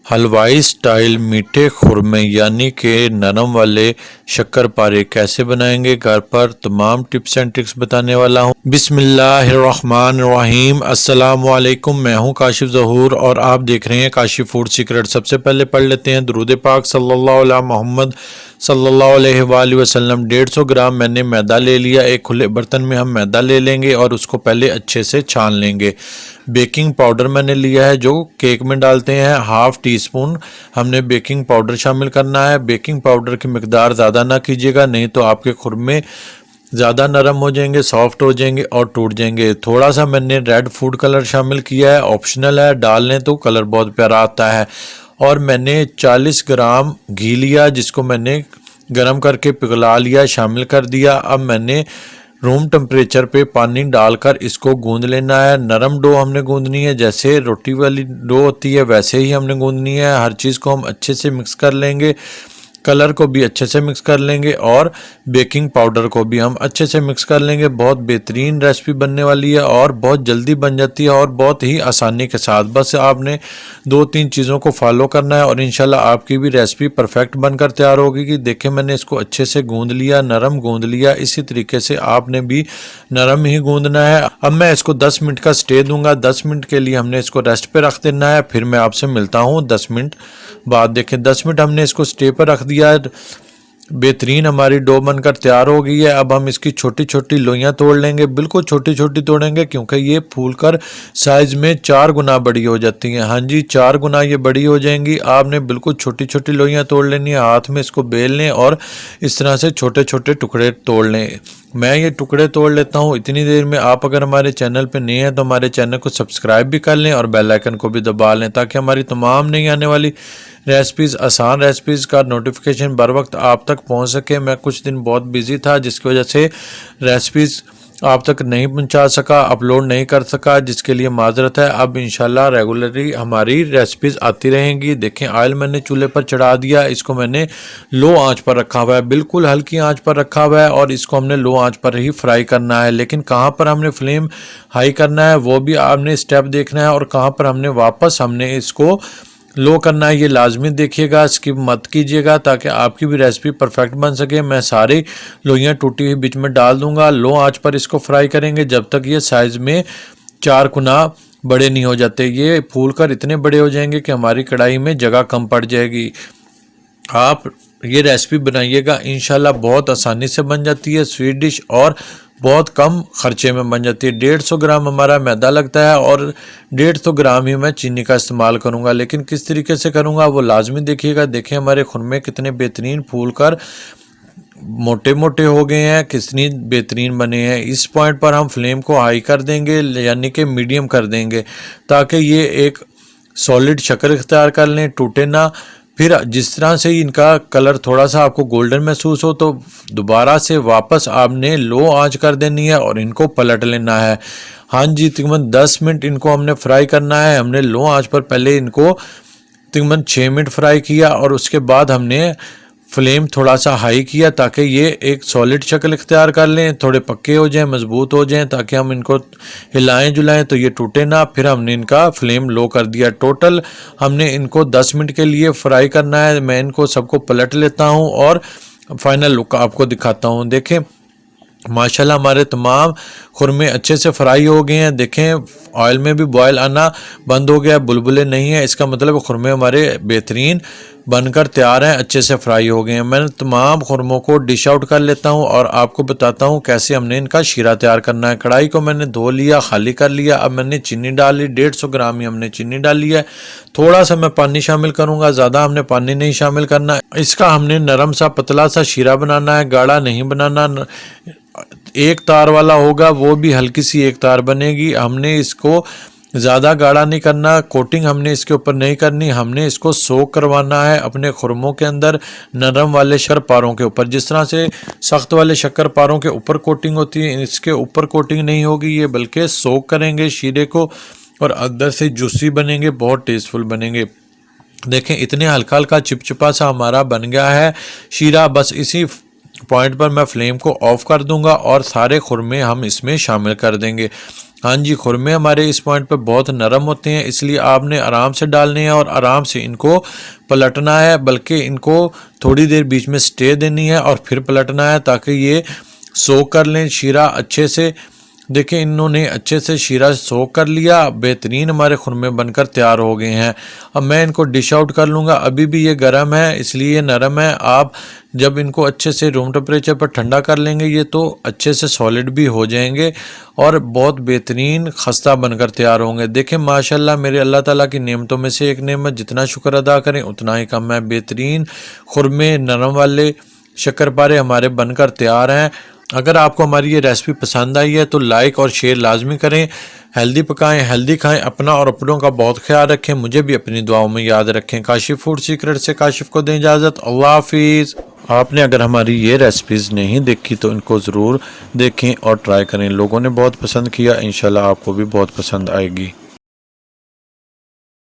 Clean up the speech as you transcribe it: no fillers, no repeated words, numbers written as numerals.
हलवाई स्टाइल मीठे खुरमे यानी कि नरम वाले शक्करपारे कैसे बनाएंगे घर पर तमाम टिप्स एंड ट्रिक्स बताने वाला हूँ। बिस्मिल्लाहिर्रहमानिर्रहीम। अस्सलाम वालेकुम। मैं हूँ काशिफ ज़हूर और आप देख रहे हैं काशिफ फूड सीक्रेट। सबसे पहले पढ़ लेते हैं दुरूद पाक सल्लल्लाहु अला मोहम्मद सल्लल्लाहु अलैहि वसल्लम। 150 ग्राम मैंने मैदा ले लिया। एक खुले बर्तन में हम मैदा ले लेंगे और उसको पहले अच्छे से छान लेंगे। बेकिंग पाउडर मैंने लिया है जो केक में डालते हैं, हाफ़ टी स्पून हमने बेकिंग पाउडर शामिल करना है। बेकिंग पाउडर की मिकदार ज़्यादा ना कीजिएगा, नहीं तो आपके खुरमे ज़्यादा नरम हो जाएंगे, सॉफ्ट हो जाएंगे और टूट जाएंगे। थोड़ा सा मैंने रेड फूड कलर शामिल किया है, ऑप्शनल है, डाल लें तो कलर बहुत प्यारा आता है। और मैंने 40 ग्राम घी लिया जिसको मैंने गरम करके पिघला लिया, शामिल कर दिया। अब मैंने रूम टेम्परेचर पे पानी डालकर इसको गूंद लेना है। नरम डो हमने गूंदनी है, जैसे रोटी वाली डो होती है वैसे ही हमने गूंदनी है। हर चीज़ को हम अच्छे से मिक्स कर लेंगे, कलर को भी अच्छे से मिक्स कर लेंगे और बेकिंग पाउडर को भी हम अच्छे से मिक्स कर लेंगे। बहुत बेहतरीन रेसिपी बनने वाली है और बहुत जल्दी बन जाती है और बहुत ही आसानी के साथ। बस आपने 2-3 चीज़ों को फॉलो करना है और इंशाल्लाह आपकी भी रेसिपी परफेक्ट बनकर तैयार होगी। कि देखें मैंने इसको अच्छे से गूंद लिया, नरम गूंद लिया। इसी तरीके से आपने भी नरम ही गूंदना है। अब मैं इसको 10 मिनट का स्टे दूंगा। 10 मिनट के लिए हमने इसको रेस्ट पे रख देना है। फिर मैं आपसे मिलता हूँ 10 मिनट बाद। देखें 10 मिनट हमने इसको स्टे पर रख दिया है। बेहतरीन हमारी डो बनकर तैयार हो गई है। अब हम इसकी छोटी छोटी लोइयाँ तोड़ लेंगे, बिल्कुल छोटी छोटी तोड़ेंगे क्योंकि ये फूलकर साइज़ में 4 गुना बड़ी हो जाती हैं। हाँ जी, 4 गुना ये बड़ी हो जाएंगी। आपने बिल्कुल छोटी छोटी लोइयाँ तोड़ लेनी है, हाथ में इसको बेल लें और इस तरह से छोटे छोटे टुकड़े तोड़ लें। मैं ये टुकड़े तोड़ लेता हूँ इतनी देर में। आप अगर हमारे चैनल पे नए हैं तो हमारे चैनल को सब्सक्राइब भी कर लें और बेल आइकन को भी दबा लें ताकि हमारी तमाम नई आने वाली रेसिपीज़, आसान रेसिपीज़ का नोटिफिकेशन बर वक्त आप तक पहुंच सके। मैं कुछ दिन बहुत बिजी था जिसकी वजह से रेसिपीज़ आप तक नहीं पहुंचा सका, अपलोड नहीं कर सका, जिसके लिए माजरत है। अब इंशाल्लाह रेगुलरली हमारी रेसिपीज़ आती रहेंगी। देखें ऑयल मैंने चूल्हे पर चढ़ा दिया, इसको मैंने लो आंच पर रखा हुआ है, बिल्कुल हल्की आंच पर रखा हुआ है और इसको हमने लो आंच पर ही फ्राई करना है। लेकिन कहाँ पर हमने फ्लेम हाई करना है वो भी आपने स्टेप देखना है और कहाँ पर हमने इसको लो करना है ये लाजमी देखिएगा, स्किप मत कीजिएगा ताकि आपकी भी रेसिपी परफेक्ट बन सके। मैं सारी लोइयाँ टूटी हुई बीच में डाल दूंगा। लो आंच पर इसको फ्राई करेंगे जब तक ये साइज़ में 4 गुना बड़े नहीं हो जाते। ये फूल कर इतने बड़े हो जाएंगे कि हमारी कढ़ाई में जगह कम पड़ जाएगी। आप ये रेसिपी बनाइएगा, इंशाल्लाह बहुत आसानी से बन जाती है स्वीट डिश और बहुत कम खर्चे में बन जाती है। 150 ग्राम हमारा मैदा लगता है और 150 ग्राम ही मैं चीनी का इस्तेमाल करूंगा। लेकिन किस तरीके से करूंगा वो लाजमी देखिएगा। देखें हमारे खुरमे कितने बेहतरीन फूल कर मोटे मोटे हो गए हैं, कितनी बेहतरीन बने हैं। इस पॉइंट पर हम फ्लेम को हाई कर देंगे यानी कि मीडियम कर देंगे ताकि ये एक सॉलिड शक्ल इख्तियार कर लें, टूटे ना। फिर जिस तरह से इनका कलर थोड़ा सा आपको गोल्डन महसूस हो तो दोबारा से वापस आपने लो आंच कर देनी है और इनको पलट लेना है। हाँ जी, तकरीबन 10 मिनट इनको हमने फ्राई करना है। हमने लो आंच पर पहले इनको तकरीबन 6 मिनट फ्राई किया और उसके बाद हमने फ्लेम थोड़ा सा हाई किया ताकि ये एक सॉलिड शक्ल इख्तियार कर लें, थोड़े पक्के हो जाएं, मजबूत हो जाएं ताकि हम इनको हिलाएं जुलाएं तो ये टूटे ना। फिर हमने इनका फ्लेम लो कर दिया। टोटल हमने इनको 10 मिनट के लिए फ्राई करना है। मैं इनको सबको पलट लेता हूँ और फाइनल लुक आपको दिखाता हूँ। देखें माशाल्लाह हमारे तमाम खुरमे अच्छे से फ्राई हो गए हैं। देखें ऑयल में भी बॉयल आना बंद हो गया, बुलबुले नहीं है, इसका मतलब खुरमे हमारे बेहतरीन बनकर तैयार हैं, अच्छे से फ्राई हो गए हैं। मैं तमाम खुरमों को डिश आउट कर लेता हूं और आपको बताता हूं कैसे हमने इनका शीरा तैयार करना है। कढ़ाई को मैंने धो लिया, खाली कर लिया। अब मैंने चीनी डाल ली, 150 ग्राम ही हमने चीनी डाल लिया है। थोड़ा सा मैं पानी शामिल करूंगा, ज़्यादा हमने पानी नहीं शामिल करना। इसका हमने नरम सा पतला सा शीरा बनाना है, गाढ़ा नहीं बनाना। एक तार वाला होगा, वो भी हल्की सी एक तार बनेगी। हमने इसको ज़्यादा गाढ़ा नहीं करना, कोटिंग हमने इसके ऊपर नहीं करनी। हमने इसको सोक करवाना है अपने खुरमों के अंदर, नरम वाले शक्करपारों के ऊपर। जिस तरह से सख्त वाले शक्करपारों के ऊपर कोटिंग होती है, इसके ऊपर कोटिंग नहीं होगी ये, बल्कि सोक करेंगे शीरे को और अंदर से जूसी बनेंगे, बहुत टेस्टफुल बनेंगे। देखें इतने हल्का हल्का चिपचिपा सा हमारा बन गया है शीरा। बस इसी पॉइंट पर मैं फ्लेम को ऑफ कर दूंगा और सारे खुरमे हम इसमें शामिल कर देंगे। हाँ जी, खुरमे हमारे इस पॉइंट पे बहुत नरम होते हैं, इसलिए आपने आराम से डालने हैं और आराम से इनको पलटना है, बल्कि इनको थोड़ी देर बीच में स्टे देनी है और फिर पलटना है ताकि ये सोख कर लें शीरा अच्छे से। देखिए इन्होंने अच्छे से शीरा सोख कर लिया, बेहतरीन हमारे खुरमे बनकर तैयार हो गए हैं। अब मैं इनको डिश आउट कर लूँगा। अभी भी ये गर्म है इसलिए ये नरम है। आप जब इनको अच्छे से रूम टेम्परेचर पर ठंडा कर लेंगे ये तो अच्छे से सॉलिड भी हो जाएंगे और बहुत बेहतरीन खस्ता बनकर तैयार होंगे। देखें माशाल्लाह मेरे अल्लाह ताला की नेमतों में से एक नेमत, जितना शुक्र अदा करें उतना ही कम है। बेहतरीन खुरमे नरम वाले शक्करपारे हमारे बनकर तैयार हैं। अगर आपको हमारी ये रेसिपी पसंद आई है तो लाइक और शेयर लाजमी करें। हेल्दी पकाएं, हेल्दी खाएं, अपना और अपनों का बहुत ख्याल रखें। मुझे भी अपनी दुआओं में याद रखें। काशिफ फूड सीक्रेट से काशिफ को दें इजाज़त। अल्लाह हाफिज़। आपने अगर हमारी ये रेसिपीज़ नहीं देखी तो इनको ज़रूर देखें और ट्राई करें। लोगों ने बहुत पसंद किया, इंशाल्लाह आपको भी बहुत पसंद आएगी।